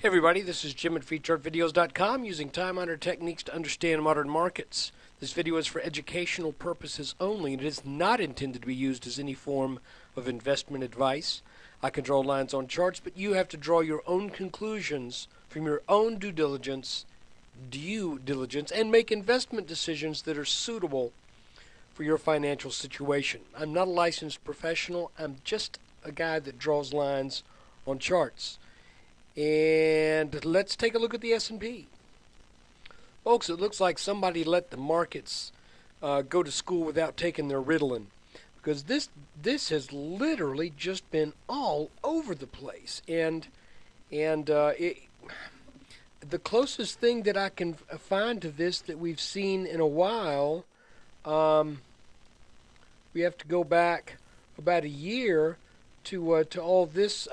Hey everybody, this is Jim at FreeChartVideos.com using time-honored techniques to understand modern markets. This video is for educational purposes only and it is not intended to be used as any form of investment advice. I can draw lines on charts, but you have to draw your own conclusions from your own due diligence and make investment decisions that are suitable for your financial situation. I'm not a licensed professional. I'm just a guy that draws lines on charts. And let's take a look at the S&P. Folks, it looks like somebody let the markets go to school without taking their Ritalin, because this has literally just been all over the place. And the closest thing that I can find to this that we've seen in a while, we have to go back about a year to all this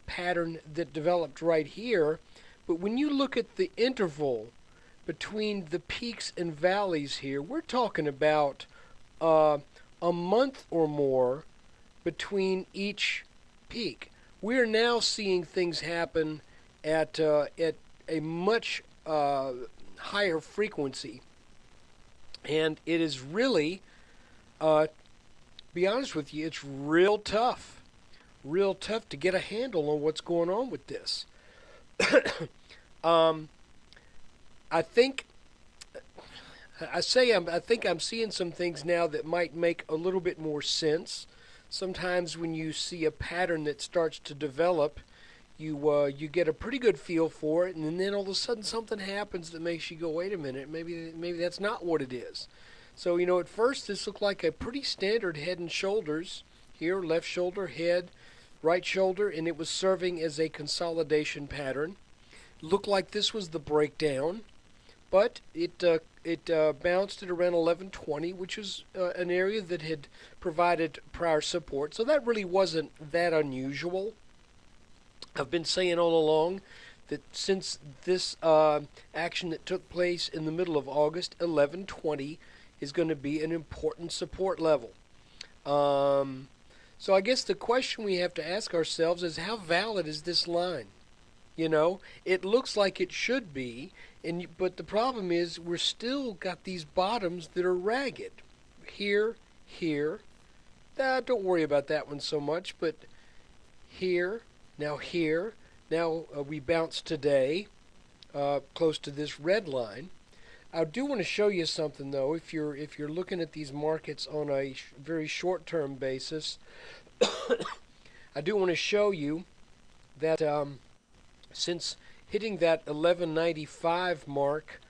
pattern that developed right here. But when you look at the interval between the peaks and valleys here, we're talking about a month or more between each peak. We're now seeing things happen at a much higher frequency, and it is really, to be honest with you, it's real tough to get a handle on what's going on with this. I think I'm seeing some things now that might make a little bit more sense. Sometimes when you see a pattern that starts to develop, you get a pretty good feel for it, and then all of a sudden something happens that makes you go, wait a minute, maybe that's not what it is. So, at first this looked like a pretty standard head and shoulders here, left shoulder, head, right shoulder, and it was serving as a consolidation pattern. Looked like this was the breakdown, but it bounced at around 1120, which is an area that had provided prior support. So that really wasn't that unusual. I've been saying all along that since this action that took place in the middle of August, 1120 is going to be an important support level. So I guess the question we have to ask ourselves is, how valid is this line? It looks like it should be, but the problem is we're still got these bottoms that are ragged. Here. Don't worry about that one so much, but here. Now we bounced today close to this red line. I do want to show you something, though. If you're looking at these markets on a very short-term basis, I do want to show you that since hitting that 1195 mark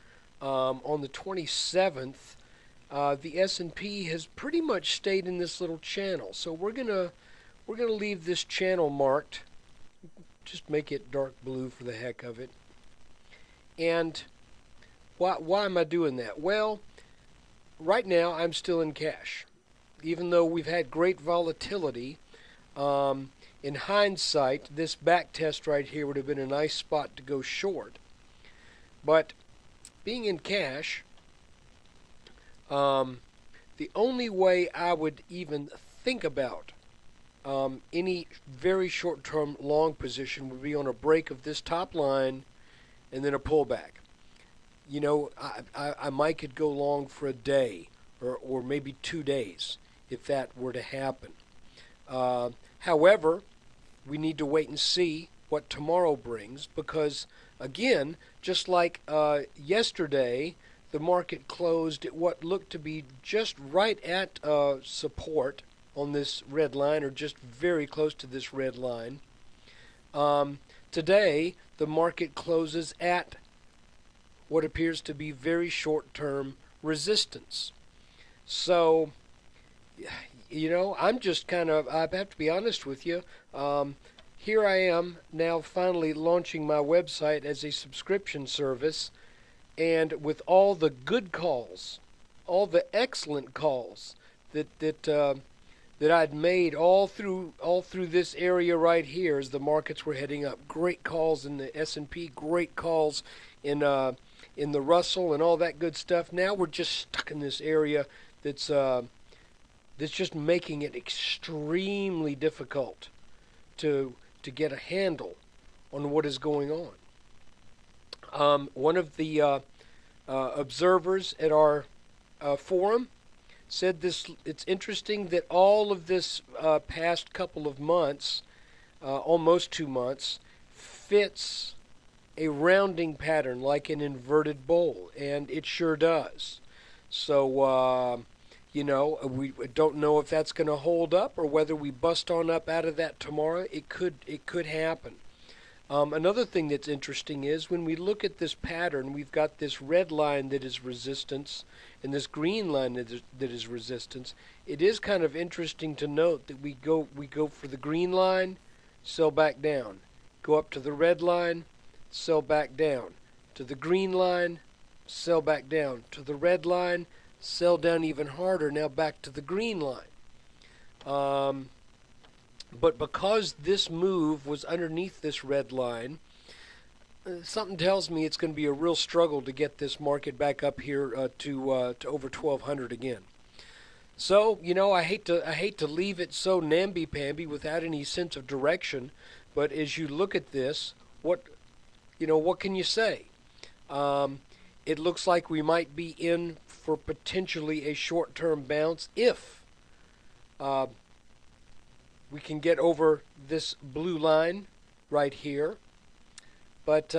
on the 27th, the S&P has pretty much stayed in this little channel. So we're gonna leave this channel marked. Just make it dark blue for the heck of it. And why am I doing that? Well, right now I'm still in cash. Even though we've had great volatility, in hindsight, this back test right here would have been a nice spot to go short. But being in cash, the only way I would even think about any very short-term long position would be on a break of this top line and then a pullback. I might could go long for a day or maybe 2 days if that were to happen. However, we need to wait and see what tomorrow brings, because, again, just like yesterday, the market closed at what looked to be just right at support on this red line, or just very close to this red line. Today, the market closes at what appears to be very short-term resistance. So, I'm just I have to be honest with you. Here I am now finally launching my website as a subscription service, and with all the good calls, all the excellent calls that I'd made all through this area right here as the markets were heading up. Great calls in the S&P, great calls in the Russell and all that good stuff. Now we're just stuck in this area that's just making it extremely difficult to get a handle on what is going on. One of the observers at our forum said this. It's interesting that all of this past couple of months, almost 2 months, fits a rounding pattern like an inverted bowl, and it sure does. So, we don't know if that's going to hold up or whether we bust on up out of that tomorrow. It could happen. Another thing that's interesting is when we look at this pattern, we've got this red line that is resistance and this green line that is resistance. It is kind of interesting to note that we go for the green line, sell back down, go up to the red line, sell back down, to the green line, sell back down, to the red line, sell down even harder, now back to the green line. But because this move was underneath this red line, something tells me it's going to be a real struggle to get this market back up here to over 1,200 again. So, I hate to leave it so namby-pamby without any sense of direction, but as you look at this, what can you say? It looks like we might be in for potentially a short-term bounce if we can get over this blue line right here. But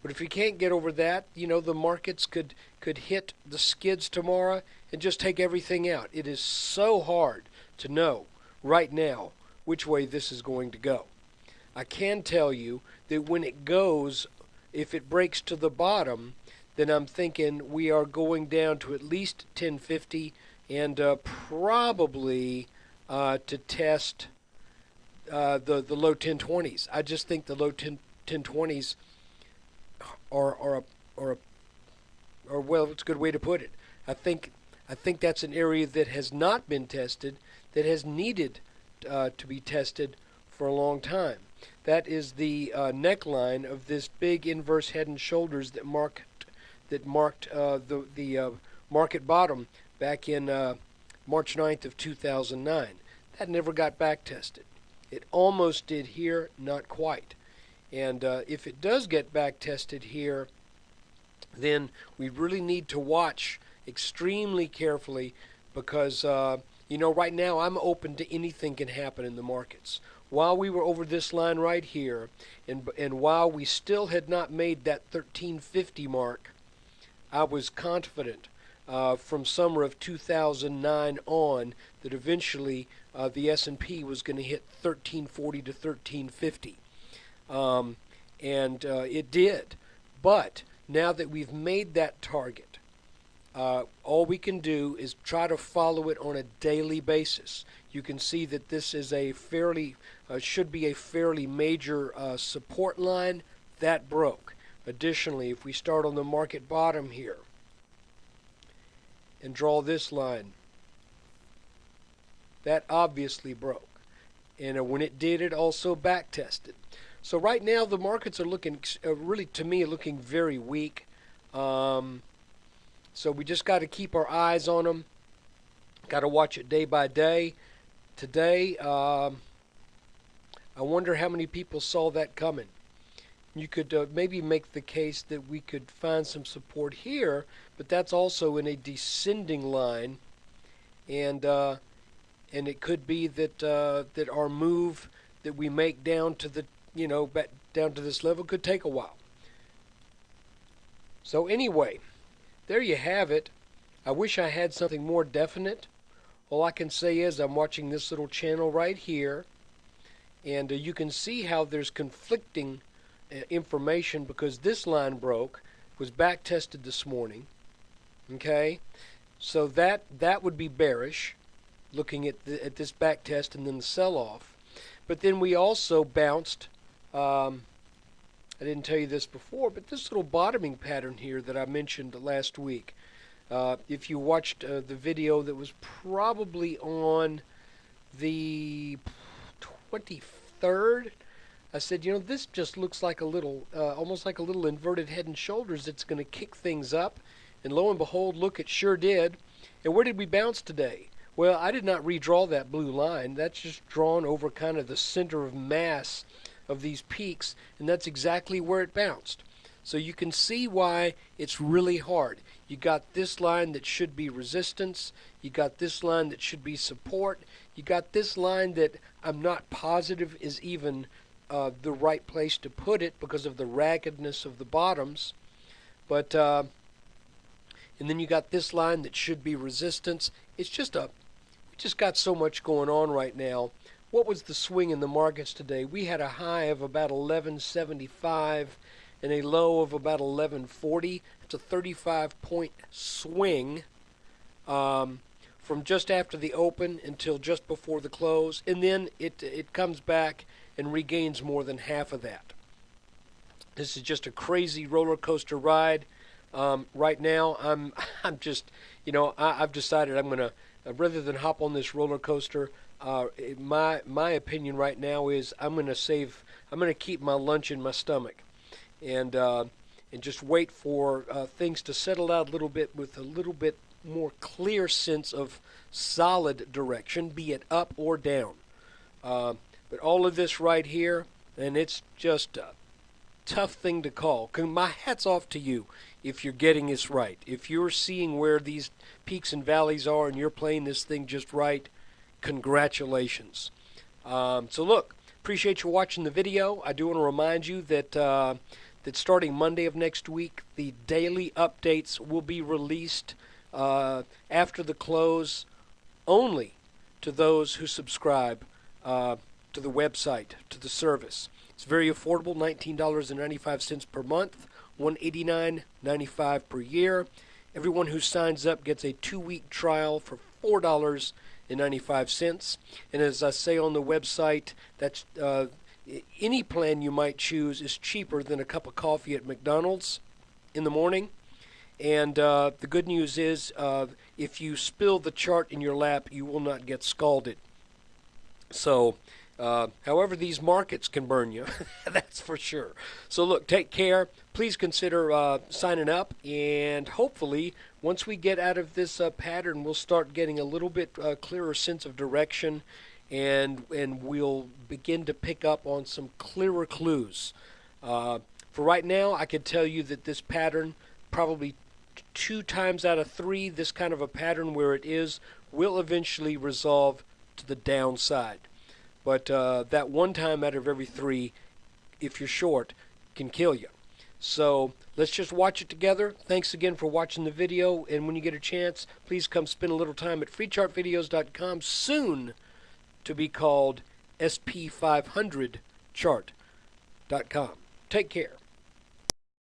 if we can't get over that, the markets could hit the skids tomorrow and just take everything out. It is so hard to know right now which way this is going to go. I can tell you that when it goes, if it breaks to the bottom, then I'm thinking we are going down to at least 1050 and probably to test the low 1020s. I just think the low 1020s are well, it's a good way to put it. I think that's an area that has not been tested, that has needed to be tested for a long time. That is the neckline of this big inverse head and shoulders that marked the market bottom back in March 9th of 2009. That never got back tested. It almost did here, not quite. And if it does get back tested here, then we really need to watch extremely carefully because, right now I'm open to anything can happen in the markets. While we were over this line right here, and while we still had not made that 1350 mark, I was confident from summer of 2009 on that eventually the S&P was going to hit 1340 to 1350. And it did. But now that we've made that target, all we can do is try to follow it on a daily basis. You can see that this is a should be a fairly major support line. That broke. Additionally, if we start on the market bottom here and draw this line, that obviously broke. And when it did, it also back tested. So right now the markets are looking, really to me, looking very weak. So we just got to keep our eyes on them. Got to watch it day by day. Today, I wonder how many people saw that coming. You could maybe make the case that we could find some support here, but that's also in a descending line, and it could be that that our move that we make down to the back down to this level could take a while. So anyway, there you have it. I wish I had something more definite. All I can say is I'm watching this little channel right here, and you can see how there's conflicting information because this line broke, was back tested this morning. Okay, so that would be bearish, looking at this back test and then the sell-off. But then we also bounced. I didn't tell you this before, but this little bottoming pattern here that I mentioned last week. If you watched the video that was probably on the 23rd, I said, this just looks like a little, almost like a little inverted head and shoulders that's going to kick things up. And lo and behold, look, it sure did. And where did we bounce today? Well, I did not redraw that blue line. That's just drawn over kind of the center of mass of these peaks, and that's exactly where it bounced. So you can see why it's really hard. You got this line that should be resistance. You got this line that should be support. You got this line that I'm not positive is even the right place to put it because of the raggedness of the bottoms. But and then you got this line that should be resistance. It's just we just got so much going on right now. What was the swing in the markets today? We had a high of about 1175 and a low of about 1140. It's a 35-point swing from just after the open until just before the close, and then it comes back and regains more than half of that. This is just a crazy roller coaster ride. Right now, I'm just, I've decided I'm gonna rather than hop on this roller coaster. My opinion right now is I'm gonna keep my lunch in my stomach, and just wait for things to settle out a little bit with a little bit more clear sense of solid direction, be it up or down. But all of this right here, and it's just a tough thing to call. My hat's off to you if you're getting this right. If you're seeing where these peaks and valleys are and you're playing this thing just right, congratulations. So look, appreciate you watching the video. I do want to remind you that that starting Monday of next week, the daily updates will be released after the close only to those who subscribe to the website, to the service. It's very affordable, $19.95 per month, $189.95 per year. Everyone who signs up gets a 2-week trial for $4.95. And as I say on the website, that's any plan you might choose is cheaper than a cup of coffee at McDonald's in the morning. And the good news is if you spill the chart in your lap, you will not get scalded. So, however, these markets can burn you, that's for sure. So look, take care. Please consider signing up, and hopefully once we get out of this pattern, we'll start getting a little bit clearer sense of direction, and we'll begin to pick up on some clearer clues. For right now, I can tell you that this pattern, probably 2 times out of 3, this kind of a pattern where it is, will eventually resolve to the downside. But that 1 time out of every 3, if you're short, can kill you. So let's just watch it together. Thanks again for watching the video, and when you get a chance, please come spend a little time at freechartvideos.com, soon to be called SP500chart.com. Take care.